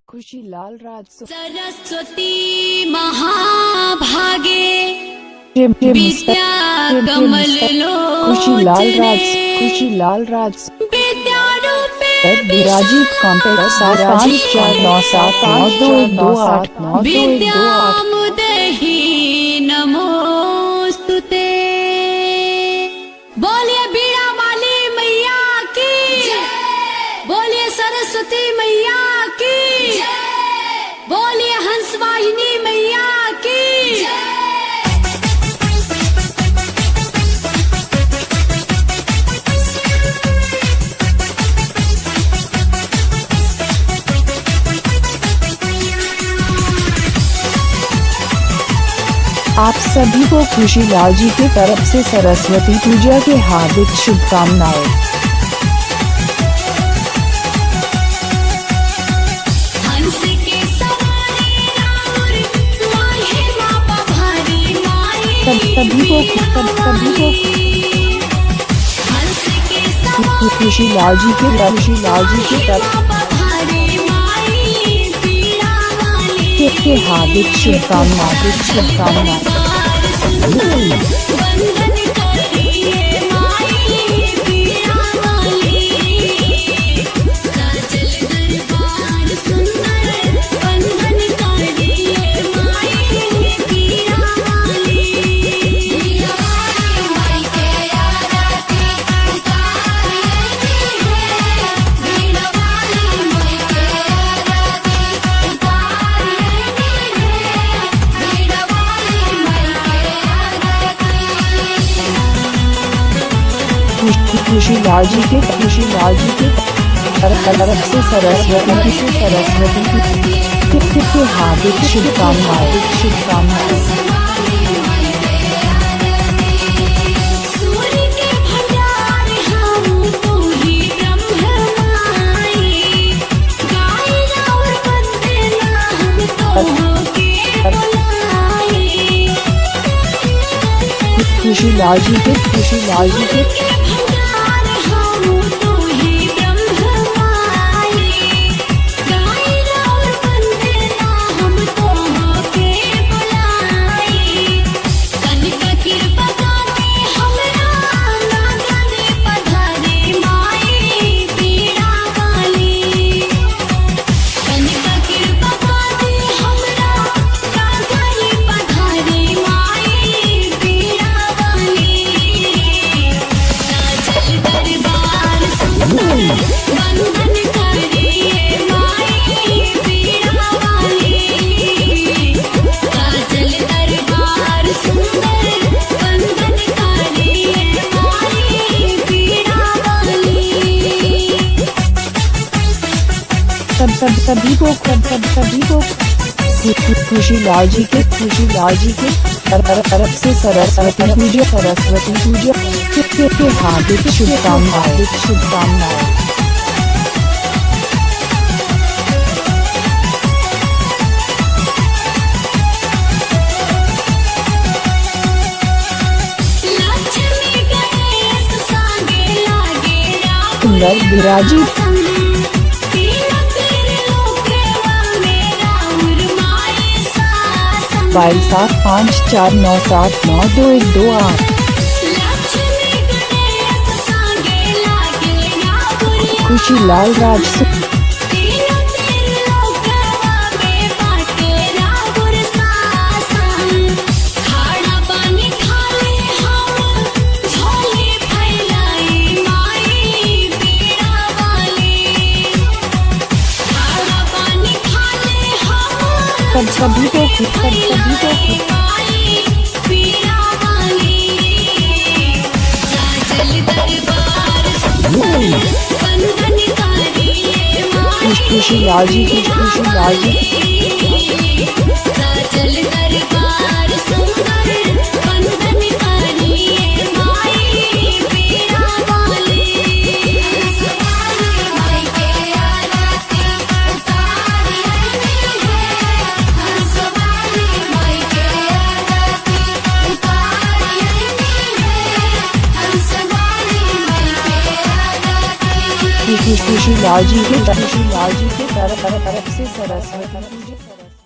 खुशी लाल राज सरस्वती महाभागे विद्या कमल खुशी लाल राज विद्यारूपे विराजित कॉन्टैक्ट 7497922892 विद्यामुदेहि नमोस्तुते। बोलिए बीड़ा वाली मैया की, बोलिए सरस्वती मैया की, बोलिए हंसवाहिनी मैया की। आप सभी को खुशी लाल जी की तरफ से सरस्वती पूजा के हार्दिक शुभकामनाएं। हंस के सवारी राउर माहे मापा भारी माई। सभी को हंस के सवारी खुशी लाल जी की तरफ मापा भारी माई। पीड़ा वाली के हार्दिक शुभकामनाएं। वंदन करिए माई पीड़ा वाली। काजल दरबार सुंदर वंदन करिए माई पीड़ा वाली। पीड़ा वाली माई के आरती उतारिए है। पीड़ा वाली माई के आरती उतारिए है। पीड़ा वाली माई के खुशी लाल जी के तरफ से सरस्वती के हार्दिक शुभकामनाएं। सूर्य के भंडार हम तू ही ब्रह्म माई। गाय और वंदना हम तो के बुलाई। खुशी लाल जी के भंडार हम तू ही ब्रह्म माई। गाय और वंदना हम तो के बुलाई। कनक कृपा गाते हमरा नागने पधारे माई पीड़ा वाली। कनक कृपा गाते हमरा नागने पधारे माई पीड़ा वाली। साजल दरबार सुंदर वंदन करिए माई पीड़ा वाली। काजल दरबार सुंदर वंदन करिए माई पीड़ा वाली। सभी को खुशी लाल जी के तरफ से सरस्वती पूजा के हार्दिक शुभकामनाएं। लक्ष्मी गणेश सांगे लागे राम सुंदर विराजित तीनों तेरे लोकवा में राउर माए सासन। 5274979228। लक्ष्मी गणेश सांगे लागे राउर खुशी लाल राज तीनों तेरे लोकवा में बाटे राउर सासन। खाड़ा पानी खाले हम झोली फैलाई माई पीड़ा वाली। खाड़ा पानी खाले हम सभी को माई पीड़ा वाली। साजल दरबार सुंदर वंदन करिए माई खुशी लाल जी की साजल दरबार सुंदर वंदन करिए माई पीड़ा वाली। हंसवाली माई के आरती उतारिए है। हंसवाली माई के आरती उतारिए है। हंसवाली माई के आरती खुशी लाल जी के तरफ तरफ से सरस्वती पूजा।